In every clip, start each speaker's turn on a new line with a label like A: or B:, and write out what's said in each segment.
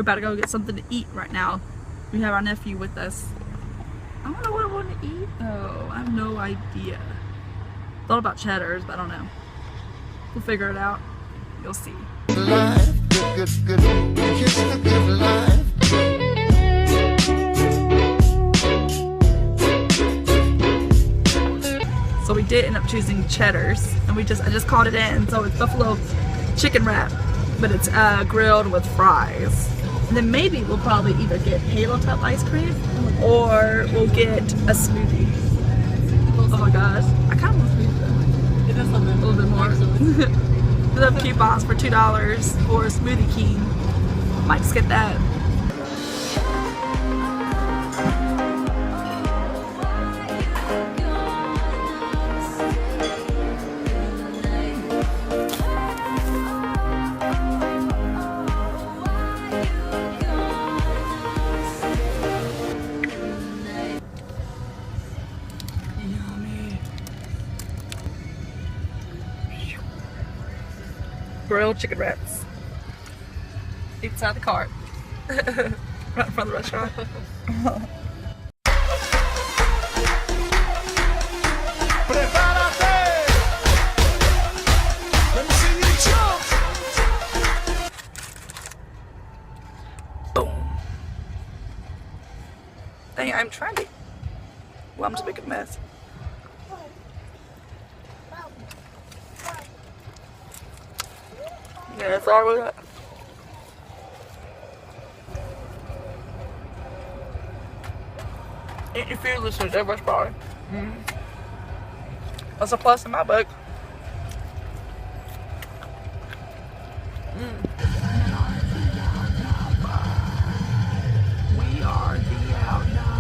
A: We're about to go get something to eat right now. We have our nephew with us. I don't know what I want to eat though. I have no idea. Thought about Cheddar's, but I don't know. We'll figure it out. You'll see. So we did end up choosing Cheddar's, and I just called it in. So it's buffalo chicken wrap, but it's grilled with fries. And then maybe we'll probably either get Halo Top ice cream or we'll get a smoothie. Oh my gosh, I kind of want a smoothie though. It is a little bit more. We have coupons for $2 for Smoothie King. Might just get that. Grilled chicken wraps. Inside the cart. Right in front of the restaurant. Boom. Dang, I'm trying to. Well, I'm just making a mess. Yeah, that's all we got. Eat your food, listeners. Everybody's probably. That's a plus in my book. We are the outnumbered.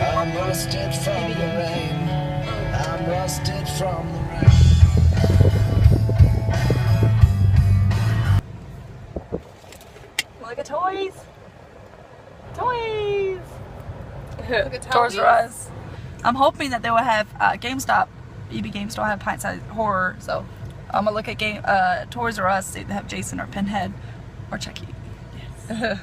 B: I'm rusted from the rain. I'm rusted from the rain.
A: Look at toys. Toys.
C: Look at
A: Toys R Us. I'm hoping that they will have GameStop. EB Games don't have pint-sized horror, so I'm gonna look at Toys R Us, see if they have Jason or Pinhead or Chucky. Yes.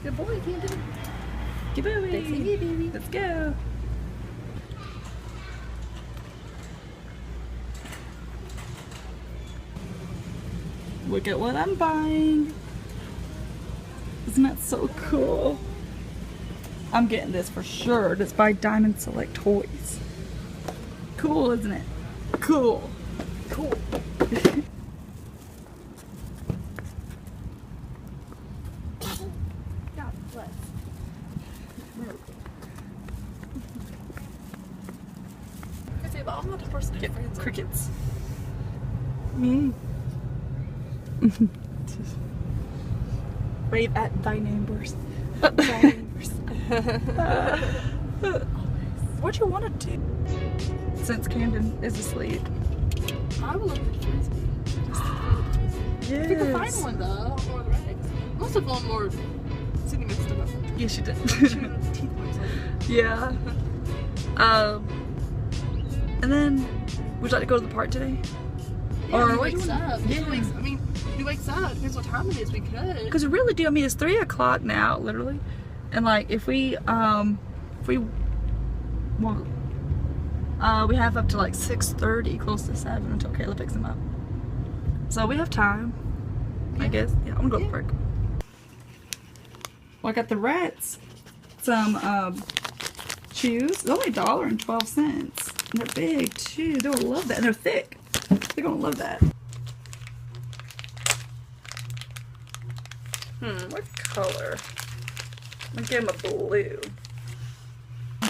A: Good boy, can't do it. Good boy. Baby. Let's go. Look at what I'm buying. Isn't that so cool? I'm getting this for sure. Just by Diamond Select Toys. Cool, isn't it? Cool. Cool. God bless.
C: I'm not the person to
A: Get
C: friends.
A: crickets. Wave at thy neighbors. What do you want to do? Since Camden is asleep.
C: I would love to frisbee.
A: Yes.
C: If you can find one though, or the rags. Most of them were sitting next to them.
A: Yes, you did.
C: Teeth marks on them.
A: Yeah. And then, would you like to go to the park today?
C: Yeah,
A: Or
C: he
A: what do
C: wakes
A: you want?
C: up.
A: Yeah.
C: He wakes up. Depends what time it is. We could.
A: Because we really do. I mean, it's 3 o'clock now, literally. And like, if we well, we have up to like 6:30, close to 7 until Kayla picks him up. So we have time, I guess. Yeah, I'm gonna go to the park. Well, I got the rats some shoes. It's only $1.12. And they're big too. They'll love that. And they're thick. They're gonna love that. What color? I'm gonna give him a blue. I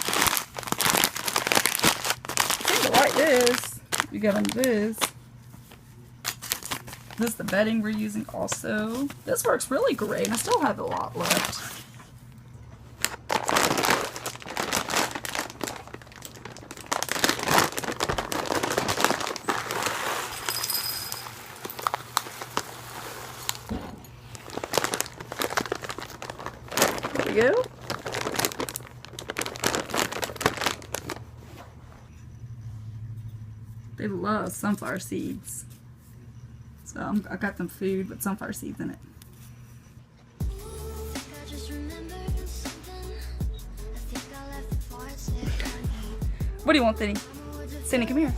A: think I like this. You got him this. This is the bedding we're using also. This works really great. I still have a lot left. They love sunflower seeds. So I got them food with sunflower seeds in it. What do you want, Cindy? Cindy, come here.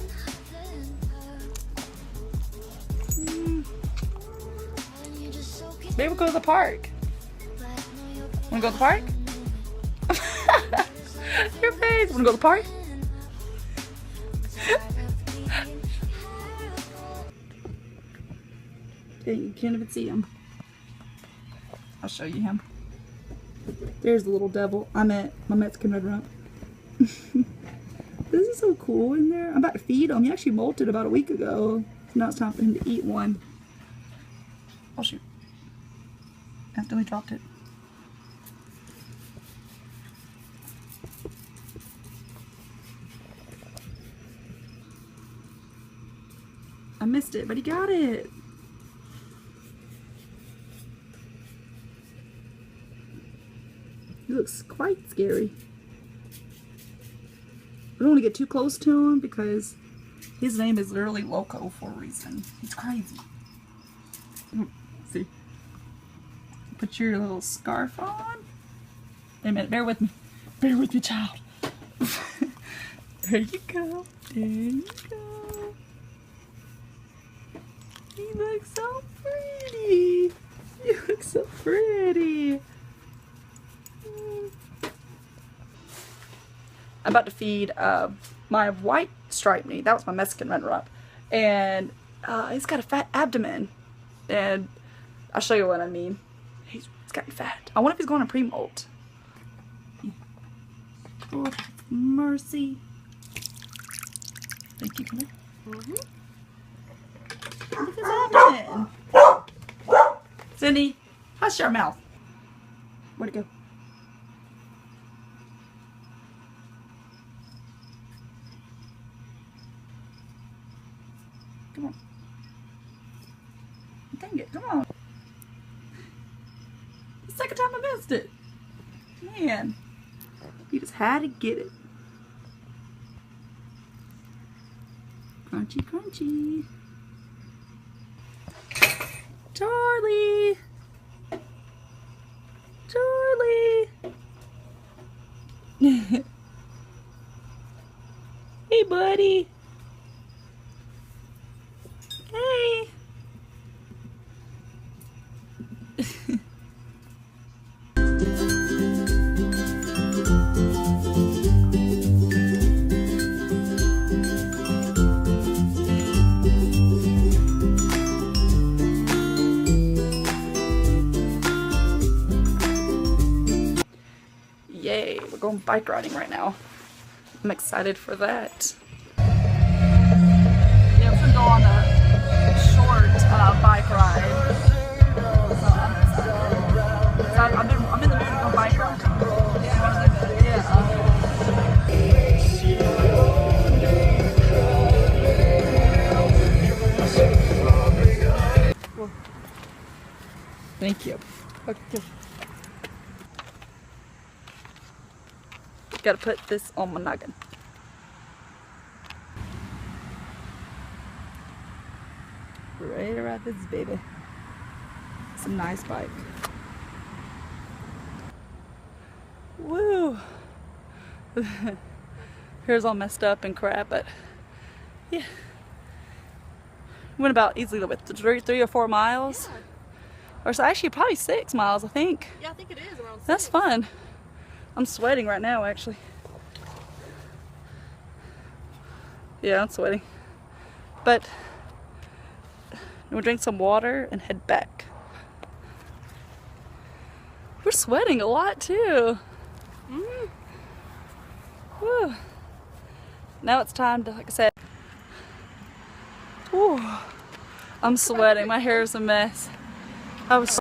A: Maybe we'll go to the park. Wanna go to the park? Your face. Wanna go to the park? Okay, you can't even see him. I'll show you him. There's the little devil. I met my Mexican red rump. This is so cool in there. I'm about to feed him. He actually molted about a week ago. So now it's time for him to eat one. Oh shoot. Accidentally dropped it. I missed it, but he got it. He looks quite scary. I don't want to get too close to him because his name is literally Loco for a reason. He's crazy. See? Put your little scarf on. Wait a minute, bear with me. Bear with me, child. There you go. There you go. He looks so pretty. You look so pretty. I'm about to feed my white striped knee. That was my Mexican red rump. And he's got a fat abdomen. And I'll show you what I mean. He's got fat. I wonder if he's going to pre-molt. Lord have mercy. Thank you, Claire. Look at his abdomen. Cindy, hush your mouth. Where'd it go? Come on. Dang it, come on. The second time I missed it. Man. You just had to get it. Crunchy, crunchy. Charlie. Charlie. Hey, buddy. Hey. Yay, we're going bike riding right now. I'm excited for that. Yeah, we're gonna go on a short bike ride. So I'm excited. I'm in the mood to go bike ride. Yeah. Thank you. Okay. Gotta put this on my noggin. Ready to ride this baby. It's a nice bike. Woo! Hair's all messed up and crap, but yeah. Went about easily with 3 or 4 miles.
C: Yeah.
A: Or so actually probably 6 miles, I think.
C: Yeah, I think it is around 6.
A: That's fun. I'm sweating right now, actually. Yeah, I'm sweating. But we'll drink some water and head back. We're sweating a lot too. Woo. Now it's time to, like I said, woo. I'm sweating. My hair is a mess. I was.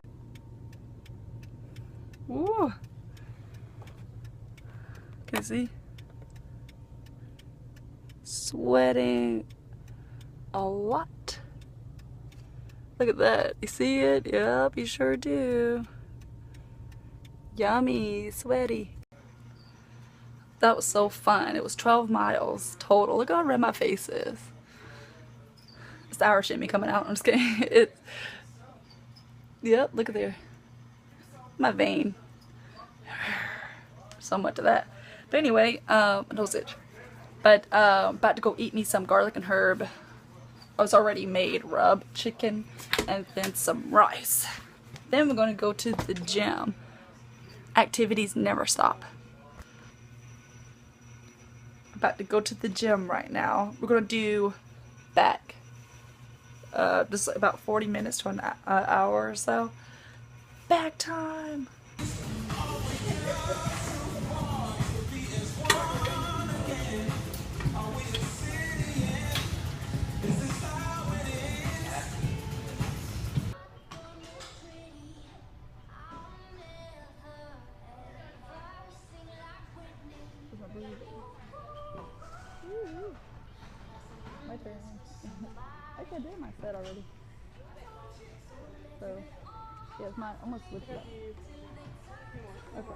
A: Woo. Can you see? Sweating a lot. Look at that. You see it? Yep, you sure do. Yummy, sweaty. That was so fun. It was 12 miles total. Look how red my face is. It's the Irish in me coming out. I'm just kidding. It. Yep, look at there. My vein. Somewhat to that. But anyway, dosage. But about to go eat me some garlic and herb. I was already made rub chicken and then some rice. Then we're going to go to the gym. Activities never stop. About to go to the gym right now. We're going to do back. Just about 40 minutes to an hour or so. Back time. My turn. I can do my set already. So, yeah, it's mine. I'm gonna switch it up. Okay.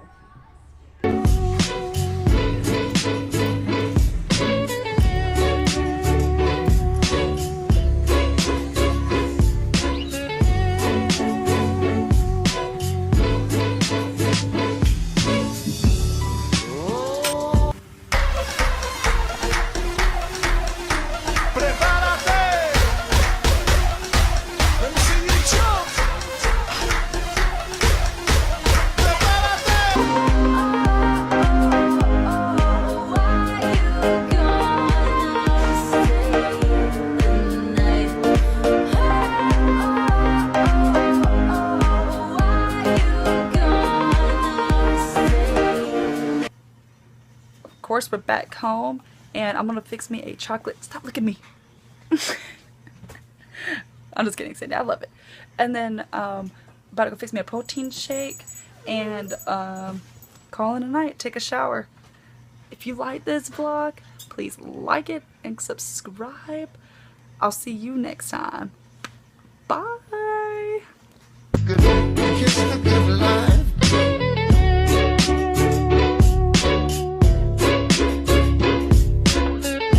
A: Of course, we're back home, and I'm gonna fix me a chocolate. Stop looking at me. I'm just kidding, Cindy. I love it. And then about to go fix me a protein shake and call it a night. Take a shower. If you like this vlog, please like it and subscribe. I'll see you next time. Bye.
B: Kiss the